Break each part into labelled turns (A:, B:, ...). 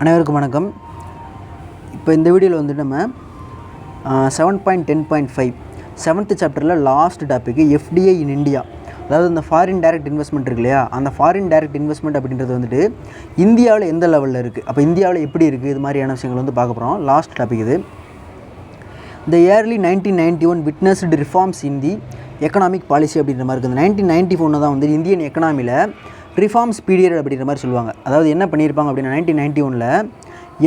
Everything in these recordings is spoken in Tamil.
A: அனைவருக்கும் வணக்கம். இப்போ இந்த வீடியோவில் வந்துட்டு நம்ம 7.10.5 7th சாப்டரில் last topic FDI in India. அதாவது இந்த ஃபாரின் டைரக்ட் இன்வெஸ்ட்மெண்ட் இருக்கு இல்லையா, அந்த ஃபாரின் டைரக்ட் இன்வெஸ்ட்மெண்ட் அப்படின்றது வந்துட்டு இந்தியாவில் எந்த லெவலில் இருக்குது, அப்போ இந்தியாவில் எப்படி இருக்குது, இது மாதிரியான விஷயங்கள் வந்து பார்க்க போகிறோம். லாஸ்ட் டாபிக் இது. இந்த early 1991 witnessed reforms in the economic policy அப்படின்ற மாதிரி இருக்குது. 1994 தான் வந்து இந்தியன் எக்கனாமியில் ரிஃபார்ம்ஸ் பீரியட் அப்படின்ற மாதிரி சொல்லுவாங்க. அதாவது என்ன பண்ணியிருப்பாங்க அப்படின்னா 1991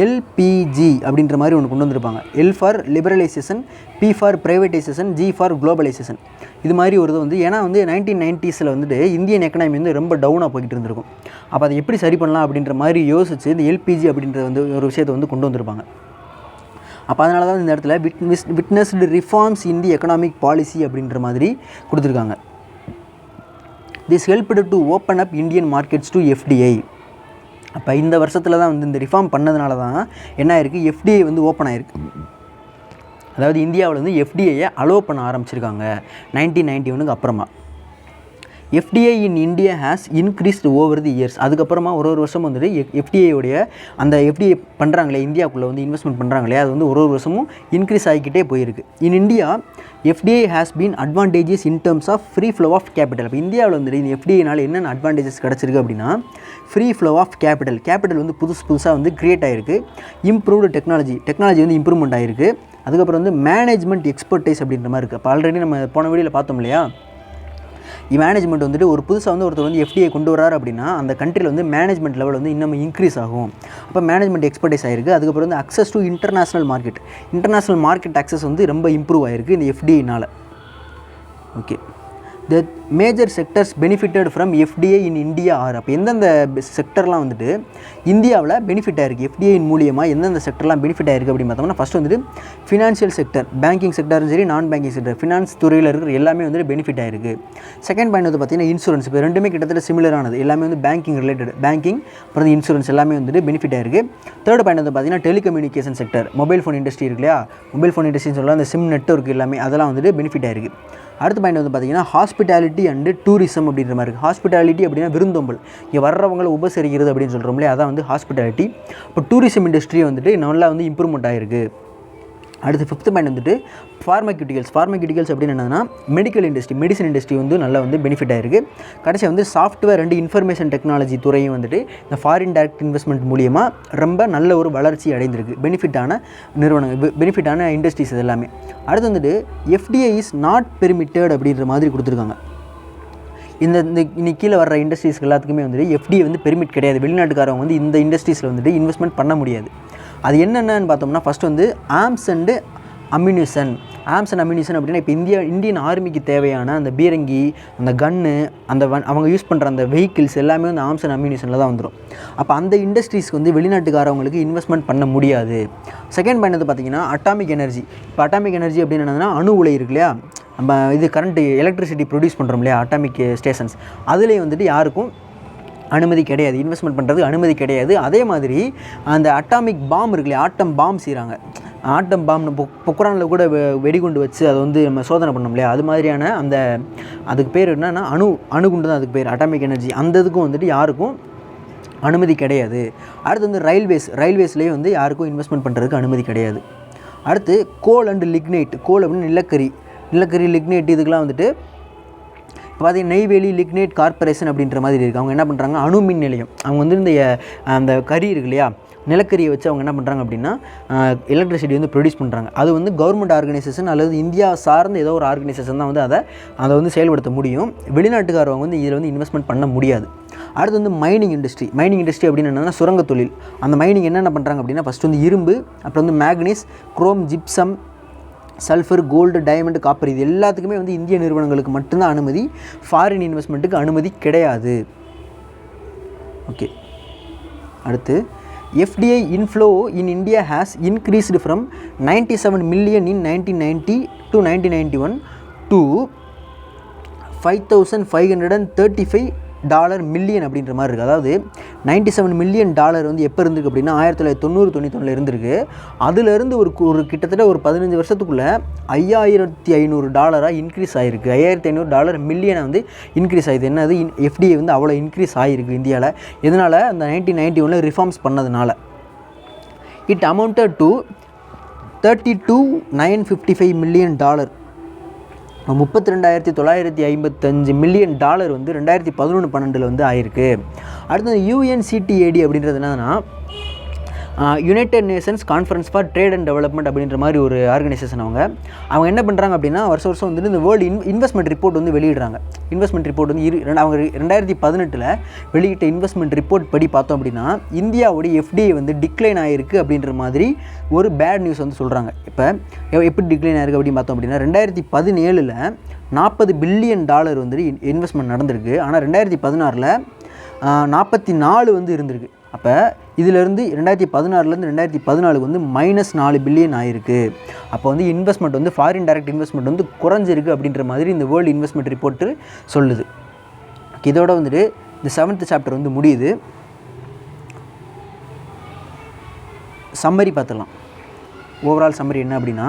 A: எல்பிஜி அப்படின்ற மாதிரி ஒன்று கொண்டு வந்திருப்பாங்க. L for liberalisation, P for privatisation, G for globalisation. இது மாதிரி ஒரு இது வந்து ஏன்னா வந்து 1990s வந்துட்டு இந்தியன் எக்கனாமி வந்து ரொம்ப டவுனாக போய்கிட்டு இருந்திருக்கும். அப்போ அதை எப்படி சரி பண்ணலாம் அப்படின்ற மாதிரி யோசிச்சு இந்த எல்பிஜி அப்படின்ற வந்து ஒரு விஷயத்தை வந்து கொண்டு வந்திருப்பாங்க. அப்போ அதனால தான் இந்த இடத்துல witnessed reforms in the economic policy அப்படின்ற மாதிரி கொடுத்துருக்காங்க. This helped to open up Indian markets to FDI. அப்போ இந்த வருஷத்தில் தான் வந்து இந்த ரிஃபார்ம் பண்ணதுனால தான் என்ன ஆயிருக்கு, எஃப்டிஐ வந்து ஓப்பன் ஆகிருக்கு. அதாவது இந்தியாவில் வந்து எஃப்டிஐயை அலோவ் பண்ண ஆரம்பிச்சிருக்காங்க 1991 அப்புறமா. FDI in India has increased over the years. அதுக்கப்புறமா ஒரு வருஷம் வந்துட்டு எஃப்டிஐயோடைய அந்த எஃப்டிஐ பண்ணுறாங்களே, இந்தியாவுக்குள்ளே வந்து இன்வெஸ்ட்மெண்ட் பண்ணுறாங்களே, அது வந்து ஒரு வருஷமும் இன்க்ரீஸ் ஆகிக்கிட்டே போயிருக்கு. In India FDI has been advantages in terms of free flow of capital. இப்போ இந்தியாவில் வந்துட்டு இந்த எஃப்டிஐனால் என்னென்ன அட்வான்டேஜஸ் கிடச்சிருக்கு அப்படின்னா, ஃப்ரீ ஃப்ளோ ஆஃப் கேபிட்டல் வந்து புதுசாக வந்து க்ரியேட் ஆகிருக்கு. இம்ப்ரூவ்டு டெக்னாலஜி வந்து இம்ப்ரூவ்மெண்ட் ஆகிருக்கு. அதுக்கப்புறம் வந்து மேனேஜ்மெண்ட் எக்ஸ்பர்டைஸ் அப்படின்ற மாதிரி இருக்குது. இப்போ ஆல்ரெடி நம்ம போன வீடியோவில் பார்த்தோம் இல்லையா, மேனேஜ்மெண்ட் வந்துட்டு ஒரு புதுசாக வந்து ஒருத்தர் வந்து எஃப்டிஐ கொண்டு வராரு அப்படின்னா அந்த கண்ட்ரியில் வந்து மேனேஜ்மெண்ட் லெவல் வந்து இன்னும் இன்க்ரீஸ் ஆகும். அப்போ மேனேஜ்மெண்ட் எக்ஸ்பர்டைஸ் ஆகிருக்கு. அதுக்கப்புறம் வந்து access to international market access வந்து ரொம்ப இம்ப்ரூவ் ஆகிருக்கு இந்த எஃப்டிஐனால். Okay, the major sectors benefited from FDI in India are. அப்போ எந்தெந்த செக்டர்லாம் வந்துட்டு இந்தியாவில் பெனிஃபிட் ஆகிருக்கு எஃப்டிஐயின் மூலியமாக, எந்தெந்த செக்டர்லாம் பெனிஃபிட் ஆகிருக்கு அப்படின்னு பார்த்தோம்னா, ஃபஸ்ட்டு வந்துட்டு ஃபினான்ஷியல் செக்டர், பேங்கிங் செக்டரும் சரி நான் பேங்கிங் செக்டர், ஃபினான்ஸ் துறையில் இருக்கிற எல்லாமே வந்துட்டு பெனிஃபிட் ஆகிருக்கு. செகண்ட் பாயிண்ட் வந்து பார்த்திங்கன்னா இன்சூரன்ஸ். இப்போ ரெண்டுமே கிட்டத்தட்ட சிமிலரானது, எல்லாமே வந்து பேங்கிங் ரிலேட்டட், பேங்கிங் அப்புறம் இன்சூரன்ஸ் எல்லாமே வந்துட்டு பெனிஃபிட் ஆகிருக்கு. தேர்ட் பாயிண்ட் வந்து பார்த்திங்கன்னா telecommunication sector, mobile phone industry இருக்கு இல்லையா, மொபைல் ஃபோன் இண்டஸ்ட்ரின்னு சொல்லலாம், அந்த சிம் நெட்வொர்க் எல்லாமே அதெல்லாம் வந்துட்டு பெனிஃபிட் ஆகிருக்கு. அடுத்த பாயிண்ட் வந்து பார்த்திங்கன்னா ஹாஸ்பிட்டாலிட்டி அண்டு டூரிசம் அப்படின்ற மாதிரி இருக்குது. ஹாஸ்பிட்டாலிட்டி அப்படின்னா விருந்தோம்பல், இங்கே வர்றவங்களை உபசரிக்கிறது அப்படின்னு சொல்கிறோம்லே, அதான் வந்து ஹாஸ்பிட்டாலிட்டி. இப்போ டூரிசம் இண்டஸ்ட்ரி வந்துட்டு நல்லா வந்து இம்ப்ரூவ்மெண்ட் ஆகிருக்கு. அடுத்து ஃபிஃப்த் பாயிண்ட் வந்துட்டு ஃபார்மக்யூட்டிகல்ஸ் அப்படின்னு என்னன்னா மெடிசன் இண்டஸ்ட்ரி வந்து நல்லா வந்து பெனிஃபிட் ஆகிருக்கு. கடைசியாக வந்து சாஃப்ட்வேர் அண்ட் இன்ஃபர்மேஷன் டெக்னாலஜி துறையும் வந்துட்டு இந்த ஃபாரின் டைரக்ட் இன்வெஸ்ட்மெண்ட் மூலியமாக ரொம்ப நல்ல ஒரு வளர்ச்சி அடைந்திருக்கு. பெனிஃபிட்டான நிறுவனங்கள், பெனிஃபிட்டான இண்டஸ்ட்ரீஸ் இது எல்லாமே. அடுத்து வந்துட்டு எஃப்டிஐ இஸ் நாட் பெர்மிட்டட் அப்படின்ற மாதிரி கொடுத்துருக்காங்க. இந்த இன்னைக்கு கீழே வர்ற இண்டஸ்ட்ரீஸ்க்கு எல்லாத்துக்குமே வந்துட்டு எஃப்டிஐ வந்து பெர்மிட் கிடையாது. வெளிநாட்டுக்காரவங்க வந்து இந்த இண்டஸ்ட்ரீஸில் வந்துட்டு இன்வெஸ்ட்மெண்ட் பண்ண முடியாது. அது என்னென்னு பார்த்தோம்னா, ஃபஸ்ட்டு வந்து ஆர்ம்ஸ் அண்ட் அம்யூனிஷன் அப்படின்னா இப்போ இந்தியன் ஆர்மிக்கு தேவையான அந்த பீரங்கி, அந்த கன்னு, அந்த அவங்க யூஸ் பண்ணுற அந்த வெஹிக்கிள்ஸ் எல்லாமே வந்து ஆர்ம்ஸ் அண்ட் அம்யூனிஷனில் தான் வந்துடும். அப்போ அந்த இண்டஸ்ட்ரீஸ்க்கு வந்து வெளிநாட்டுக்காரவங்களுக்கு இன்வெஸ்ட்மெண்ட் பண்ண முடியாது. செகண்ட் பாயிண்ட் வந்து பார்த்திங்கன்னா அட்டாமிக் எனர்ஜி. இப்போ அட்டாமிக் எனர்ஜி அப்படின்னு என்னன்னா அணு உலை இருக்கு இல்லையா, நம்ம இது கரண்ட்டு எலக்ட்ரிசிட்டி ப்ரொடியூஸ் பண்ணுறோம் இல்லையா, அட்டாமிக் ஸ்டேஷன்ஸ், அதுலேயே வந்துட்டு யாருக்கும் அனுமதி கிடையாது, இன்வெஸ்ட்மெண்ட் பண்ணுறதுக்கு அனுமதி கிடையாது. அதே மாதிரி அந்த அட்டாமிக் பாம் இருக்கு இல்லையா, ஆட்டம் பாம் செய்கிறாங்க, ஆட்டம் பாம்னு பொக்ரானில் கூட வெடிகுண்டு வச்சு அதை வந்து நம்ம சோதனை பண்ணோம் இல்லையா, அது மாதிரியான அந்த அதுக்கு பேர் என்னன்னா அணுகுண்டு தான் அதுக்கு பேர், அட்டாமிக் எனர்ஜி. அந்த இதுக்கும் வந்துட்டு யாருக்கும் அனுமதி கிடையாது. அடுத்து வந்து ரயில்வேஸ்லேயே வந்து யாருக்கும் இன்வெஸ்ட்மெண்ட் பண்ணுறதுக்கு அனுமதி கிடையாது. அடுத்து கோல் அண்ட் லிக்னைட். கோல் அப்படின்னு நிலக்கரி லிக்னைட் இதுக்கெலாம் வந்துட்டு இப்போ பார்த்தீங்கன்னா நெய்வேலி லிக்னைட் கார்பரேஷன் அப்படின்ற மாதிரி இருக்குது. அவங்க என்ன பண்ணுறாங்க, அணு மின் நிலையம், அவங்க வந்து இந்த அந்த கறி இருக்கு இல்லையா, நிலக்கரியை வச்சு அவங்க என்ன பண்ணுறாங்க அப்படின்னா எலக்ட்ரிசிட்டி வந்து ப்ரொடியூஸ் பண்ணுறாங்க. அது வந்து கவர்மெண்ட் ஆர்கனைசேஷன் அல்லது இந்தியா சார்ந்த ஏதோ ஒரு ஆர்கனைசேஷன் தான் வந்து அதை வந்து செயல்படுத்த முடியும். வெளிநாட்டுக்காரவங்க வந்து இதில் வந்து இன்வெஸ்ட்மெண்ட் பண்ண முடியாது. அடுத்து வந்து மைனிங் இண்டஸ்ட்ரி அப்படின்னு என்னென்னா சுரங்க தொழில். அந்த மைனிங் என்னென்ன பண்ணுறாங்க அப்படின்னா, ஃபஸ்ட்டு வந்து இரும்பு, அப்புறம் வந்து மேக்னீஸ், chrome, gypsum, sulphur, gold, diamond, copper, இது எல்லாத்துக்குமே வந்து இந்திய நிறுவனங்களுக்கு மட்டும்தான் அனுமதி, ஃபாரின் இன்வெஸ்ட்மெண்ட்டுக்கு அனுமதி கிடையாது. ஓகே, அடுத்து FDI inflow in India has increased from 97 million in 1990 to 1991 to $5,535 million அப்படின்ற மாதிரி இருக்குது. அதாவது $97 மில்லியன் வந்து எப்போ இருந்திருக்கு அப்படின்னா 1990-91 இருந்திருக்கு. அதுலேருந்து ஒரு கிட்டத்தட்ட ஒரு 15 வருஷத்துக்குள்ளே $5,500 இன்க்ரீஸ் ஆகிருக்கு. $5,500 மில்லியனை வந்து இன்க்ரீஸ் ஆகிது. என்னது, எஃப்டிஐ வந்து அவ்வளோ இன்க்ரீஸ் ஆகிருக்கு இந்தியாவில். எதனால், அந்த 1991 ரிஃபார்ம்ஸ் பண்ணதுனால. It amounted to $32,955 million. $32,955 million வந்து 2011-12 வந்து ஆயிருக்கு. அடுத்தது UNCTAD அப்படின்றது என்னன்னா United Nations conference for trade and development அப்படின்ற மாதிரி ஒரு ஆர்கனைசேஷன். அவங்க என்ன பண்ணுறாங்க அப்படின்னா வருஷம் வந்துட்டு இந்த வேர்ல்டு இன்வெஸ்ட்மெண்ட் ரிப்போர்ட் வந்து வெளியிடுறாங்க. இன்வெஸ்ட்மெண்ட் ரிப்போர்ட் வந்து அவங்க 2018 வெளியிட்ட இன்வெஸ்ட்மெண்ட் ரிப்போர்ட் படி பார்த்தோம் அப்படின்னா இந்தியாவுடைய FDI வந்து டிக்ளைன் ஆகிருக்கு அப்படின்ற மாதிரி ஒரு பேட் நியூஸ் வந்து சொல்கிறாங்க. இப்போ எப்படி டிக்ளைன் ஆகிருக்கு அப்படின்னு பார்த்தோம் அப்படின்னா 2017 $40 பில்லியன் வந்து இன்வெஸ்ட்மெண்ட் நடந்திருக்கு. ஆனால் 2016 44 வந்து இருந்திருக்கு. அப்போ இதிலேருந்து 2016 2014 வந்து -4 பில்லியன் ஆயிருக்கு. அப்போ வந்து இன்வெஸ்ட்மெண்ட் வந்து ஃபாரின் டைரக்ட் இன்வெஸ்ட்மெண்ட் வந்து குறைஞ்சிருக்கு அப்படின்ற மாதிரி இந்த வேர்ல்டு இன்வெஸ்ட்மெண்ட் ரிப்போர்ட்டு சொல்லுது. இதோட வந்துட்டு இந்த 7th சாப்டர் வந்து முடியுது. சம்மரி பார்த்துடலாம். ஓவரால் சம்மரி என்ன அப்படின்னா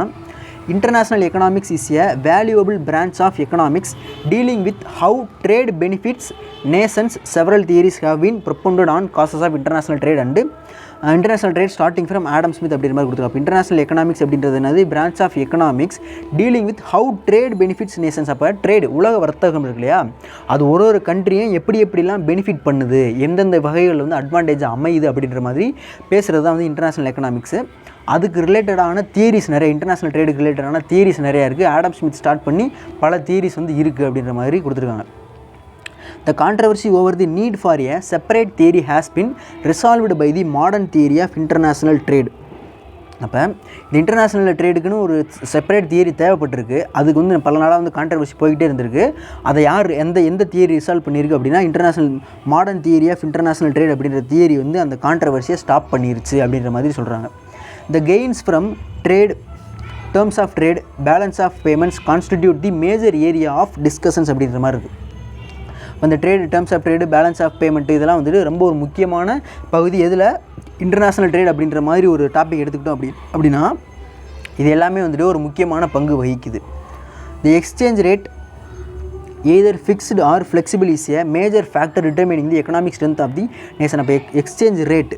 A: International economics is a valuable branch of economics dealing with how trade benefits nations. Several theories have been propounded on causes of international trade and international trade starting from Adam Smith அப்படின்ற மாதிரி கொடுத்துருக்காங்க. இன்டர்நேஷனல் எக்கனாமிக்ஸ் அப்படின்றது என்னது? Branch of economics dealing with how trade benefits nations. அப்போ ட்ரேட் உலக வர்த்தகம் இருக்கு இல்லையா, அது ஒரு கண்ட்ரியும் எப்படிலாம் பெனிஃபிட் பண்ணுது, எந்தெந்த வகைகள் வந்து அட்வான்டேஜ் அமையுது அப்படின்ற மாதிரி பேசுகிறது தான் வந்து இன்டர்நேஷனல் எக்கனாமிக்ஸு. அதுக்கு ரிலேட்டடான தியரிஸ் நிறைய, இன்டர்நேஷனல் ட்ரேடுக்கு ரிலேட்டடான தியரிஸ் நிறையா இருக்குது. ஆடம் ஸ்மித் ஸ்டார்ட் பண்ணி பல தியரிஸ் வந்து இருக்குது அப்படின்ற மாதிரி கொடுத்துருக்காங்க. The controversy over the need for a separate theory has been resolved by the modern theory of international trade. அப்போ இந்த இன்டர்நேஷ்னல் ட்ரேடுக்குன்னு ஒரு செப்பரேட் தியரி தேவைப்பட்டிருக்கு. அதுக்கு வந்து பல நாளாக வந்து கான்ட்ரவர்சி போய்கிட்டே இருந்திருக்கு. அதை யார் எந்த தியரி ரிசால்வ் பண்ணியிருக்கு அப்படின்னா international modern theory of international trade அப்படின்ற தியரி வந்து அந்த கான்ட்ரவர்சியை ஸ்டாப் பண்ணிருச்சு அப்படின்ற மாதிரி சொல்கிறாங்க. The gains from trade, terms of trade, balance of payments constitute the major area of discussions அப்படின்ற மாதிரி இருக்குது. அந்த trade, terms of trade, balance of payment இதெல்லாம் வந்துட்டு ரொம்ப ஒரு முக்கியமான பகுதி. எதில்? இன்டர்நேஷ்னல் ட்ரேட் அப்படின்ற மாதிரி ஒரு டாபிக் எடுத்துக்கிட்டோம் அப்படின்னா இது எல்லாமே வந்துட்டு ஒரு முக்கியமான பங்கு வகிக்குது. The exchange rate either fixed or flexible is a major factor determining the economic strength of the nation. அப்போ exchange rate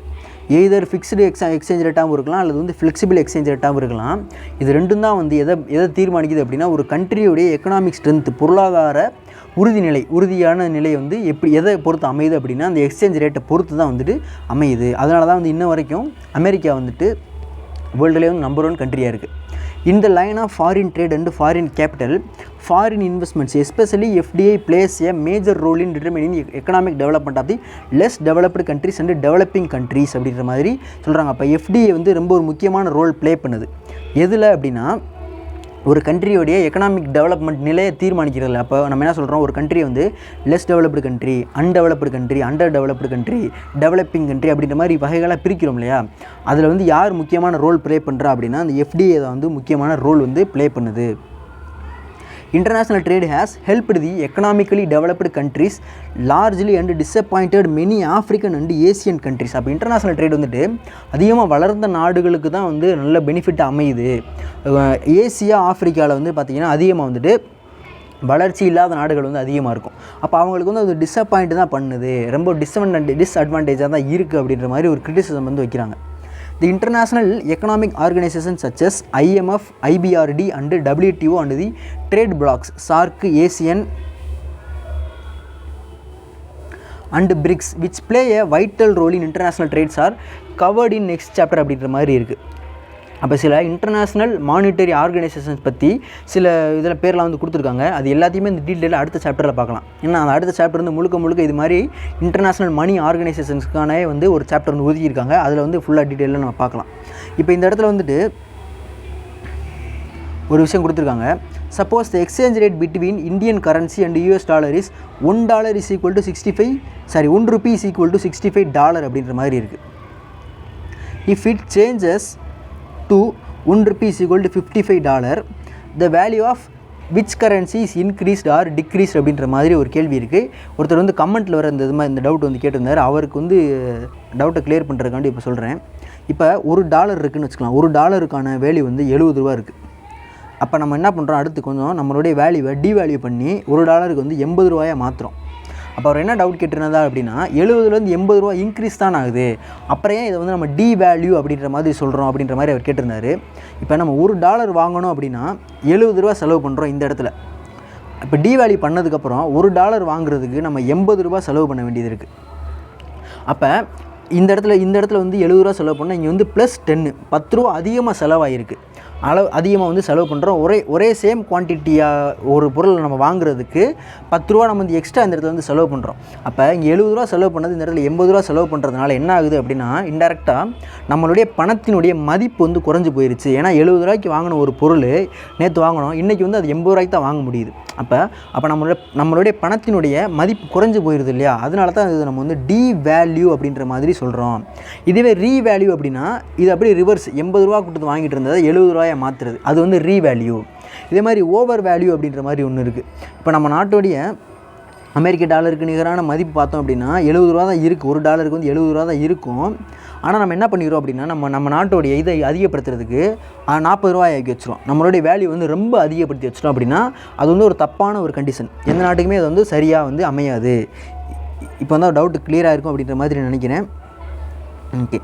A: either fixed exchange ரேட்டாகவும் இருக்கலாம் அல்லது வந்து ஃப்ளெக்சிபிள் எக்ஸ்சேஞ்ச் ரேட்டாகவும் இருக்கலாம். இது ரெண்டும் தான் வந்து எதை தீர்மானிக்குது அப்படின்னா ஒரு கண்ட்ரியோடைய எக்கனாமிக் ஸ்ட்ரென்த், பொருளாதார உறுதியான நிலை வந்து எதை பொறுத்து அமையுது அப்படின்னா அந்த எக்ஸ்சேஞ்ச் ரேட்டை பொறுத்து தான் வந்துட்டு அமையுது. அதனால தான் வந்து இன்ன வரைக்கும் அமெரிக்கா வந்துட்டு வேர்ல்டுலேயே வந்து நம்பர் 1 கண்ட்ரியாக இருக்குது. In the line of foreign trade and foreign capital, foreign investments, especially FDI, plays a major role in determining the economic development of the less developed countries and developing countries அப்படின்ற மாதிரி சொல்கிறாங்க. அப்போ FDI வந்து ரொம்ப ஒரு முக்கியமான ரோல் ப்ளே பண்ணுது. எதில் அப்படின்னா ஒரு கண்ட்ரியோடைய எக்கனாமிக் டெவலப்மெண்ட் நிலையை தீர்மானிக்கிறதில்ல. அப்போ நம்ம என்ன சொல்கிறோம், ஒரு கண்ட்ரி வந்து less developed country, undeveloped country, under developed country, developing country அப்படின்ற மாதிரி வகைகளாக பிரிக்கிறோம் இல்லையா. அதில் வந்து யார் முக்கியமான ரோல் ப்ளே பண்ணுறா அப்படின்னா அந்த FDI தான் வந்து முக்கியமான ரோல் வந்து ப்ளே பண்ணுது. International trade has helped the economically developed countries largely and disappointed many African and Asian countries. அப்போ இன்டர்நேஷ்னல் ட்ரேட் வந்துட்டு அதிகமாக வளர்ந்த நாடுகளுக்கு தான் வந்து நல்ல பெனிஃபிட் அமையுது. ஏசியா, ஆஃப்ரிக்காவில் வந்து பார்த்திங்கன்னா அதிகமாக வந்துட்டு வளர்ச்சி இல்லாத நாடுகள் வந்து அதிகமாக இருக்கும். அப்போ அவங்களுக்கு வந்து அது டிஸப்பாயிண்ட் தான் பண்ணுது, ரொம்ப டிஸ்அட்வான்டேஜாக தான் இருக்குது அப்படின்ற மாதிரி ஒரு கிரிட்டிசிசம் வந்து வைக்கிறாங்க. The international economic organizations such as IMF, IBRD and WTO and the trade blocs SAARC, ASEAN and BRICS which play a vital role in international trades are covered in next chapter அப்படின்ற மாதிரி இருக்குது. அப்போ சில இன்டர்நேஷ்னல் மானிட்டரி ஆர்கனைசேஷன்ஸ் பற்றி சில இதில் பேர்லாம் வந்து கொடுத்துருக்காங்க. அது எல்லாத்தையுமே இந்த டீட்டெயிலாக அடுத்த சாப்டரில் பார்க்கலாம். ஏன்னா அந்த அடுத்த சாப்டர் வந்து முழுக்க இது மாதிரி இன்டர்நேஷ்னல் மணி ஆர்கனைசேஷன்ஸ்க்கான வந்து ஒரு சாப்டர் வந்து ஒதுக்கியிருக்காங்க. அதில் வந்து ஃபுல்லாக டீட்டெயிலாக நம்ம பார்க்கலாம். இப்போ இந்த இடத்துல வந்துட்டு ஒரு விஷயம் கொடுத்துருக்காங்க. Suppose the exchange rate between Indian currency and US dollar is $1 is equal to 65 1 rupee is equal to $65 அப்படின்ற மாதிரி இருக்குது. If it changes to 1 rupee is equal to $55, the value of which currency is increased or decreased அப்படின்ற மாதிரி ஒரு கேள்வி இருக்குது. ஒருத்தர் வந்து கமெண்ட்டில் வர இந்த டவுட் வந்து கேட்டிருந்தார். அவருக்கு வந்து டவுட்டை கிளியர் பண்ணுறதுக்காண்டி இப்போ சொல்கிறேன். இப்போ $1 இருக்குதுன்னு வச்சுக்கலாம். $1க்கான வேல்யூ வந்து $70 இருக்குது. அப்போ நம்ம என்ன பண்ணுறோம், அடுத்து கொஞ்சம் நம்மளுடைய வேல்யூவை டிவேல்யூ பண்ணி $1 வந்து $80 மாற்றுறோம். அப்போ அவர் என்ன டவுட் கேட்டிருந்தா அப்படின்னா 70லேருந்து 80 ரூபா இன்க்ரீஸ் தான் ஆகுது, அப்புறம் ஏன் இதை வந்து நம்ம டி வேல்யூ அப்படின்ற மாதிரி சொல்கிறோம் அப்படின்ற மாதிரி அவர் கேட்டிருந்தார். இப்போ நம்ம $1 வாங்கணும் அப்படின்னா 70 ரூபா செலவு பண்ணுறோம் இந்த இடத்துல. இப்போ டி வேல்யூ பண்ணதுக்கப்புறம் $1 வாங்குறதுக்கு நம்ம 80 ரூபா செலவு பண்ண வேண்டியது இருக்குது. அப்போ இந்த இடத்துல வந்து 70 ரூபா செலவு பண்ணால் இங்கே வந்து +10 10 ரூபா அதிகமாக செலவாகிருக்கு. அதிகமாக வந்து செலவு பண்ணுறோம். ஒரே சேம் குவான்டிட்டியாக ஒரு பொருள் நம்ம வாங்குறதுக்கு 10 ரூபா நம்ம வந்து எக்ஸ்ட்ரா இந்த இடத்துல வந்து செலவு பண்ணுறோம். அப்போ இங்கே 70 ரூபா செலவு பண்ணது இந்த இடத்துல 80 ரூபா செலவு பண்ணுறதுனால என்ன ஆகுது அப்படின்னா இன்டெரக்டாக நம்மளுடைய பணத்தினுடைய மதிப்பு வந்து குறைஞ்சி போயிருச்சு. ஏன்னா 70 ரூபாய்க்கு வாங்கின ஒரு பொருள் நேற்று வாங்கினோம், இன்றைக்கி வந்து அது 80 ரூபாய்க்கு தான் வாங்க முடியுது. அப்போ நம்மளுடைய பணத்தினுடைய மதிப்பு குறைஞ்சி போயிடுது இல்லையா, அதனால தான் இது நம்ம வந்து டி வேல்யூ அப்படின்ற மாதிரி சொல்கிறோம். இதுவே ரீ வேல்யூ அப்படின்னா இது அப்படியே ரிவர்ஸ், 80 ரூபா கொடுத்து வாங்கிட்டு இருந்ததை 70 ரூபாயை மாற்றுறது, அது வந்து ரீ வேல்யூ. இதே மாதிரி ஓவர் வேல்யூ அப்படின்ற மாதிரி ஒன்று இருக்குது. இப்போ நம்ம நாட்டுடைய அமெரிக்க டாலருக்கு நிகரான மதிப்பு பார்த்தோம் அப்படின்னா 70 ரூபா தான் இருக்குது, ஒரு டாலருக்கு வந்து 70 ரூபா தான் இருக்கும். ஆனால் நம்ம என்ன பண்ணிடுறோம் அப்படின்னா நம்ம நாட்டோடைய இதை அதிகப்படுத்துறதுக்கு 40 ரூபாய் ஆக்கி வச்சுருவோம். நம்மளுடைய வேல்யூ வந்து ரொம்ப அதிகப்படுத்தி வச்சிட்டோம் அப்படின்னா அது வந்து ஒரு தப்பான ஒரு கண்டிஷன், எந்த நாட்டுக்குமே அது வந்து சரியாக வந்து அமையாது. இப்போ வந்து டவுட் கிளியராக இருக்கும் அப்படின்ற மாதிரி நினைக்கிறேன். ஓகே,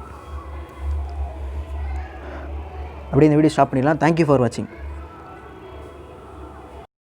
A: அப்படியே இந்த வீடியோ ஸ்டாப் பண்ணிடலாம். தேங்க்யூ ஃபார் வாட்சிங்.